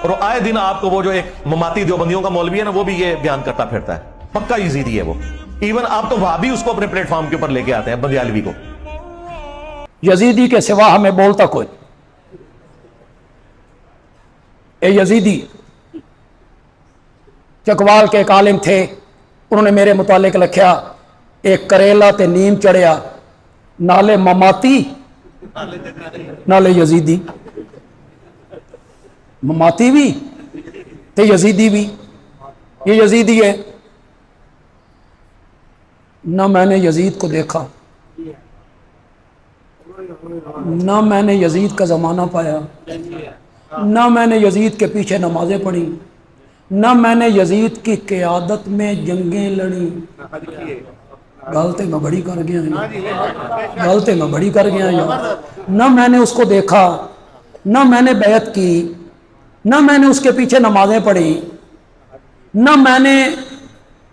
اور آئے دن آپ کو وہ جو ایک مماتی دیوبندیوں کا مولوی ہے نا وہ بھی یہ بیان کرتا پھرتا ہے، پکا یزیدی ہے وہ. ایون آپ تو وہاں بھی اس کو اپنے پلیٹ فارم کے اوپر لے کے آتے ہیں بندیالوی کو. یزیدی کے سوا ہمیں بولتا کوئی. اے یزیدی چکوال کے ایک عالم تھے، انہوں نے میرے متعلق لکھیا ایک کریلا تے نیم چڑھیا، نالے مماتی نالے یزیدی. مماتی بھی تے یزیدی بھی. یہ یزیدی ہے. نہ میں نے یزید کو دیکھا، نہ میں نے یزید کا زمانہ پایا، نہ میں نے یزید کے پیچھے نمازیں پڑھی، نہ میں نے یزید کی قیادت میں جنگیں لڑی. غلطی میں بڑی کر گیا ہیں، غلطی میں بڑی کر گیا ہیں. نہ میں نے اس کو دیکھا، نہ میں نے بیعت کی، نہ میں نے اس کے پیچھے نمازیں پڑھی، نہ میں نے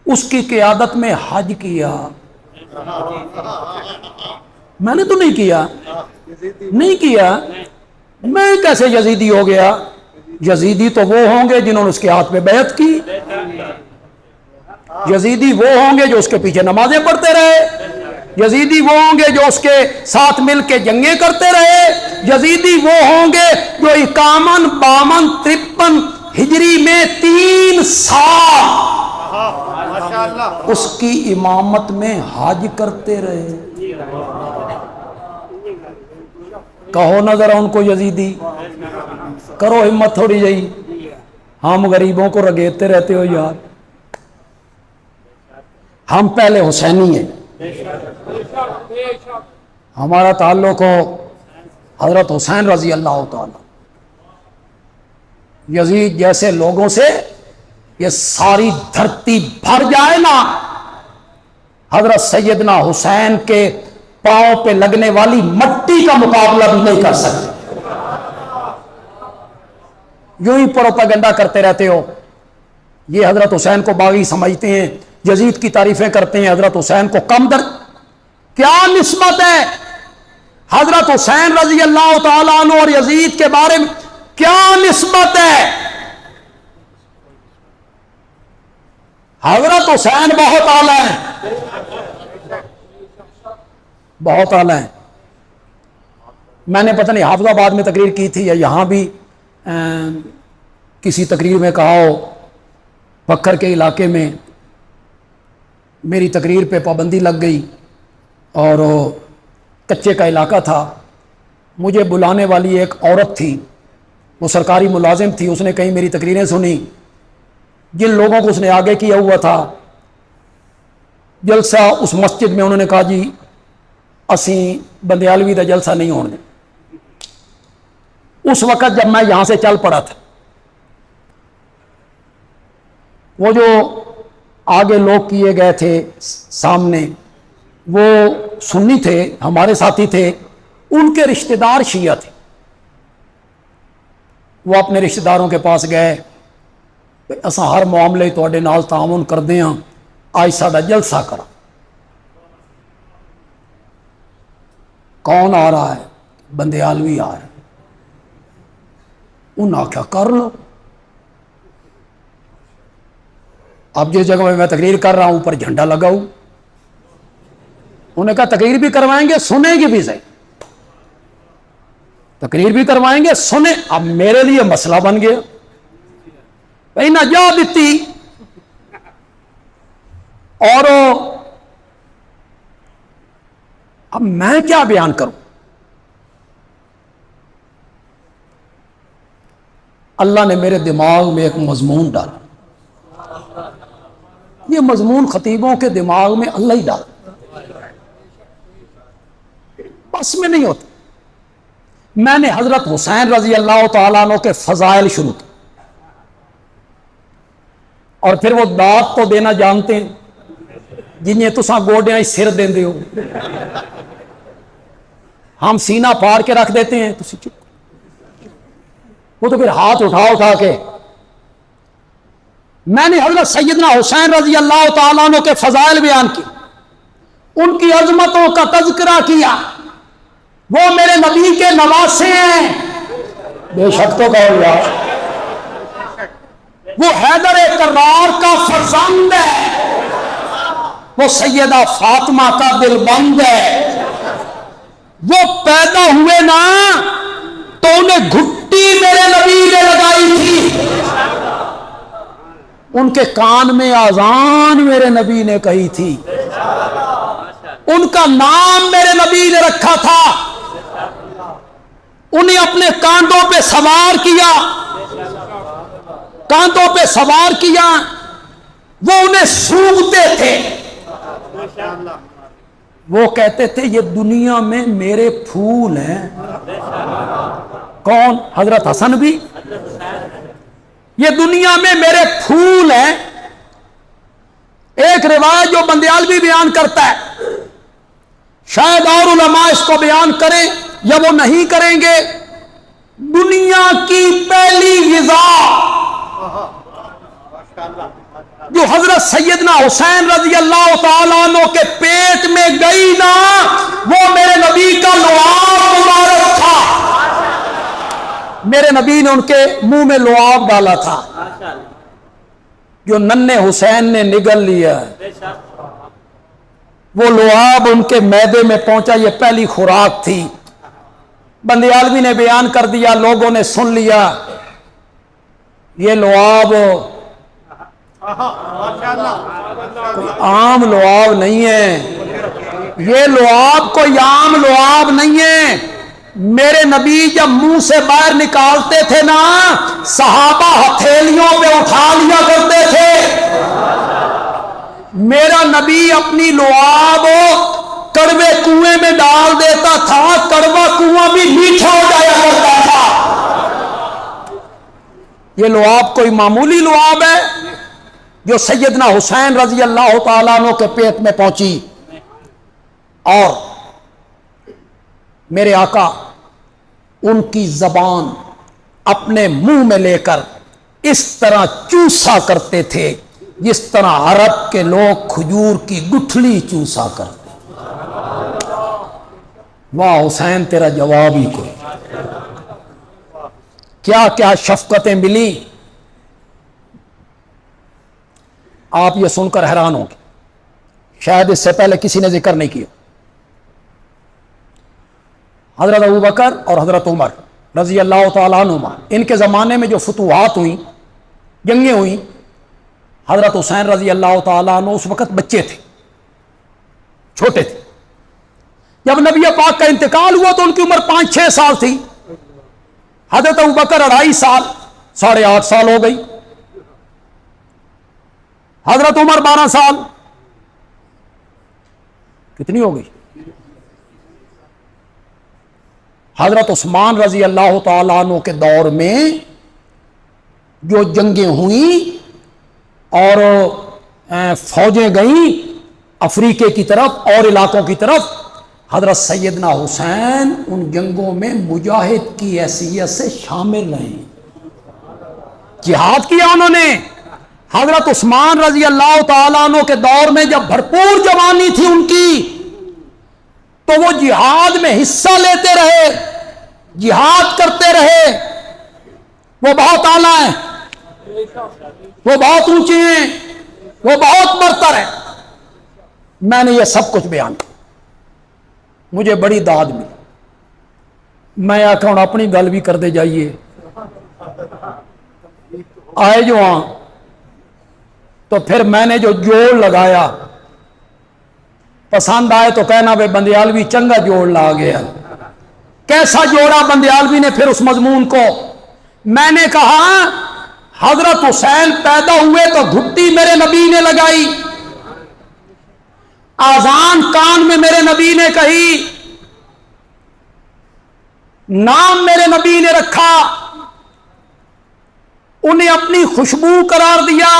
اس کی قیادت میں حج کیا. میں نے تو نہیں کیا، نہیں کیا. میں کیسے یزیدی ہو گیا؟ یزیدی تو وہ ہوں گے جنہوں نے اس کے ہاتھ میں بیعت کی. یزیدی وہ ہوں گے جو اس کے پیچھے نمازیں پڑھتے رہے. یزیدی وہ ہوں گے جو اس کے ساتھ مل کے جنگیں کرتے رہے. یزیدی وہ ہوں گے جو 51 52 53 ہجری میں 3 سال اس کی امامت میں حج کرتے رہے. کہو نہ ذرا ان کو یزیدی، کرو ہمت تھوڑی جہی. ہم غریبوں کو رگیتے رہتے ہو یار. ہم پہلے حسینی ہیں، ہمارا تعلق ہو حضرت حسین رضی اللہ تعالی. یزید جیسے لوگوں سے یہ ساری دھرتی بھر جائے نا، حضرت سیدنا حسین کے پاؤں پہ لگنے والی مٹی کا مقابلہ بھی نہیں کر سکتے. یوں ہی پروپیگنڈا کرتے رہتے ہو. یہ حضرت حسین کو باغی سمجھتے ہیں، یزید کی تعریفیں کرتے ہیں، حضرت حسین کو کم در. کیا نسبت ہے حضرت حسین رضی اللہ تعالیٰ عنہ اور یزید کے بارے میں؟ کیا نسبت ہے؟ حضرت حسین بہت اعلیٰ ہیں، بہت اعلیٰ ہیں. میں نے پتہ نہیں حافظ آباد میں تقریر کی تھی یا یہاں بھی کسی تقریر میں کہا ہو، پکھر کے علاقے میں میری تقریر پہ پابندی لگ گئی اور کچے کا علاقہ تھا. مجھے بلانے والی ایک عورت تھی، وہ سرکاری ملازم تھی. اس نے کہیں میری تقریریں سنی. جن لوگوں کو اس نے آگے کیا ہوا تھا جلسہ اس مسجد میں، انہوں نے کہا جی اسی بندیالوی دا جلسہ نہیں ہونے. اس وقت جب میں یہاں سے چل پڑا تھا، وہ جو آگے لوگ کیے گئے تھے سامنے، وہ سنی تھے، ہمارے ساتھی تھے. ان کے رشتہ دار شیعہ تھے. وہ اپنے رشتہ داروں کے پاس گئے، اساں ہر معاملے تواڈے نال تعاون کردے ہاں، آج ساڈا جلسہ کرا. کون آ رہا ہے؟ بندیالوی آ رہا ہے. انہوں نے آخیا کر لو. اب جس جگہ میں تقریر کر رہا ہوں اوپر جھنڈا لگاؤ. انہوں نے کہا تقریر بھی کروائیں گے، سنیں گے بھی صحیح. تقریر بھی کروائیں گے، سنیں. اب میرے لیے مسئلہ بن گیا بھائی نہ جا دیتی. اور اب میں کیا بیان کروں؟ اللہ نے میرے دماغ میں ایک مضمون ڈالا. یہ مضمون خطیبوں کے دماغ میں اللہ ہی ڈالا، بس میں نہیں ہوتا. میں نے حضرت حسین رضی اللہ تعالیٰ عنہ کے فضائل شروع کی، اور پھر وہ داد تو دینا جانتے ہیں جنہیں تساں گوڈیاں سر دیندے ہو. ہم سینہ پھاڑ کے رکھ دیتے ہیں، تسی چپ. وہ تو پھر ہاتھ اٹھا کے. میں نے حضرت سیدنا حسین رضی اللہ تعالیٰ عنہ کے فضائل بیان کی، ان کی عظمتوں کا تذکرہ کیا. وہ میرے نبی کے نواسے ہیں. بے شک تو کہو یار، کرار کا فرزند ہے، وہ سیدہ فاطمہ کا دل بند ہے۔ وہ پیدا ہوئے نا تو انہیں گھٹی میرے نبی نے لگائی تھی، ان کے کان میں اذان میرے نبی نے کہی تھی، ان کا نام میرے نبی نے رکھا تھا، انہیں اپنے کاندھوں پہ سوار کیا، کاندھوں پہ سوار کیا، وہ انہیں سونگتے تھے، وہ کہتے تھے یہ دنیا میں میرے پھول ہیں۔ کون؟ حضرت حسن بھی، یہ دنیا میں میرے پھول ہیں۔ ایک روایت جو بندیالوی بیان کرتا ہے، شاید اور علماء اس کو بیان کریں یا وہ نہیں کریں گے، دنیا کی پہلی غذا جو حضرت سیدنا حسین رضی اللہ تعالیٰ عنہ کے پیٹ میں گئی نا، وہ میرے نبی کا لعاب مبارک تھا، میرے نبی نے ان کے منہ میں لعاب ڈالا تھا جو ننھے حسین نے نگل لیا، وہ لعاب ان کے معدے میں پہنچا، یہ پہلی خوراک تھی۔ بندیالوی نے بیان کر دیا، لوگوں نے سن لیا، یہ لعاب کوئی عام لعاب نہیں ہے، یہ لعاب کوئی عام لعاب نہیں ہے۔ میرے نبی جب منہ سے باہر نکالتے تھے نا، صحابہ ہتھیلیوں پہ اٹھا لیا کرتے تھے۔ میرا نبی اپنی لعاب کڑوے کنویں میں ڈال دیتا تھا، کڑوا کنواں بھی میٹھا ہو جایا کرتا تھا۔ یہ لعاب کوئی معمولی لعاب ہے جو سیدنا حسین رضی اللہ تعالیٰ عنہ کے پیٹ میں پہنچی، اور میرے آقا ان کی زبان اپنے منہ میں لے کر اس طرح چوسا کرتے تھے جس طرح عرب کے لوگ کھجور کی گٹھلی چوسا کرتے۔ واہ حسین، تیرا جواب ہی کوئی، کیا کیا شفقتیں ملی، آپ یہ سن کر حیران ہوں گے، شاید اس سے پہلے کسی نے ذکر نہیں کیا۔ حضرت ابوبکر اور حضرت عمر رضی اللہ تعالیٰ عنہما، ان کے زمانے میں جو فتوحات ہوئیں، جنگیں ہوئیں، حضرت حسین رضی اللہ تعالیٰ عنہ اس وقت بچے تھے، چھوٹے تھے۔ جب نبی پاک کا انتقال ہوا تو ان کی عمر 5-6 سال تھی، حضرت ابوبکر 2.5 سال، 8.5 سال ہو گئی، حضرت عمر 12 سال، کتنی ہو گئی؟ حضرت عثمان رضی اللہ تعالیٰ عنہ کے دور میں جو جنگیں ہوئیں اور فوجیں گئیں افریقے کی طرف اور علاقوں کی طرف، حضرت سیدنا حسین ان جنگوں میں مجاہد کی حیثیت سے شامل رہے، جہاد کیا انہوں نے۔ حضرت عثمان رضی اللہ تعالیٰ عنہ کے دور میں جب بھرپور جوانی تھی ان کی، تو وہ جہاد میں حصہ لیتے رہے، جہاد کرتے رہے، وہ بہت اعلیٰ ہیں، وہ بہت اونچے ہیں، وہ بہت برتر ہیں۔ میں نے یہ سب کچھ بیان کیا، مجھے بڑی داد ملی، میں آکھا ہوں اپنی گل بھی کر دے جائیے، آئے جو ہاں تو پھر میں نے جو جوڑ لگایا پسند آئے تو کہنا بے بندیالوی چنگا جوڑ لا گیا۔ کیسا جوڑا بندیالوی نے پھر اس مضمون کو؟ میں نے کہا حضرت حسین پیدا ہوئے تو گھٹی میرے نبی نے لگائی، آذان کان میں میرے نبی نے کہی، نام میرے نبی نے رکھا، انہیں اپنی خوشبو قرار دیا،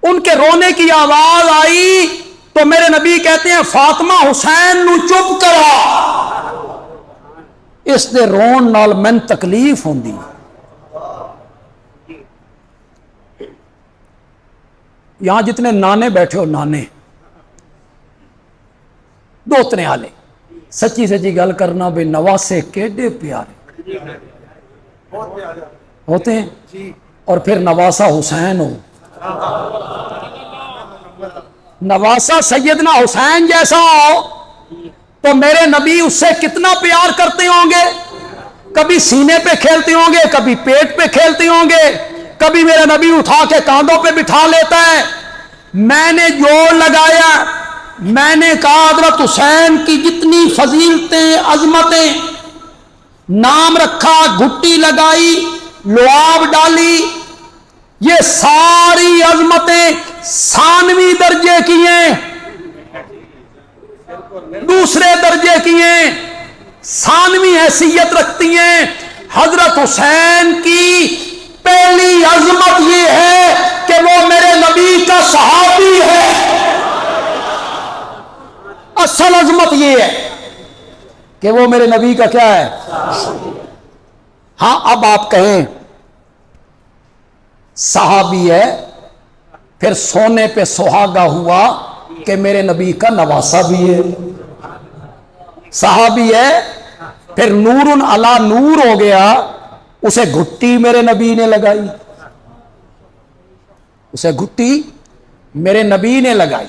ان کے رونے کی آواز آئی تو میرے نبی کہتے ہیں فاطمہ حسین نو چپ کرا، اس دے رون نال من تکلیف ہوندی۔ یہاں جتنے نانے بیٹھے ہو، نانے دوتنے آلے، سچی سچی گل کرنا بے نواسے کیڈے پیارے ہوتے ہیں، اور پھر نواسا حسین ہو، نواسا سیدنا حسین جیسا ہو، تو میرے نبی اس سے کتنا پیار کرتے ہوں گے. کبھی سینے پہ کھیلتے ہوں گے، کبھی پیٹ پہ کھیلتے ہوں گے، کبھی میرا نبی اٹھا کے کاندھوں پہ بٹھا لیتا ہے. میں نے جوڑ لگایا، میں نے کہا حضرت حسین کی جتنی فضیلتیں، عظمتیں، نام رکھا، گھٹی لگائی، لعاب ڈالی، یہ ساری عظمتیں ثانوی درجے کی ہیں، دوسرے درجے کی ہیں، ثانوی حیثیت رکھتی ہیں. حضرت حسین کی پہلی عظمت یہ ہے کہ وہ میرے نبی کا صحابی ہے. اصل عظمت یہ ہے کہ وہ میرے نبی کا کیا ہے. ہاں اب آپ کہیں صحابی ہے، پھر سونے پہ سہاگا ہوا کہ میرے نبی کا نواسا بھی ہے. صحابی ہے، پھر نور علی نور ہو گیا، اسے گھٹی میرے نبی نے لگائی، اسے گھٹی میرے نبی نے لگائی.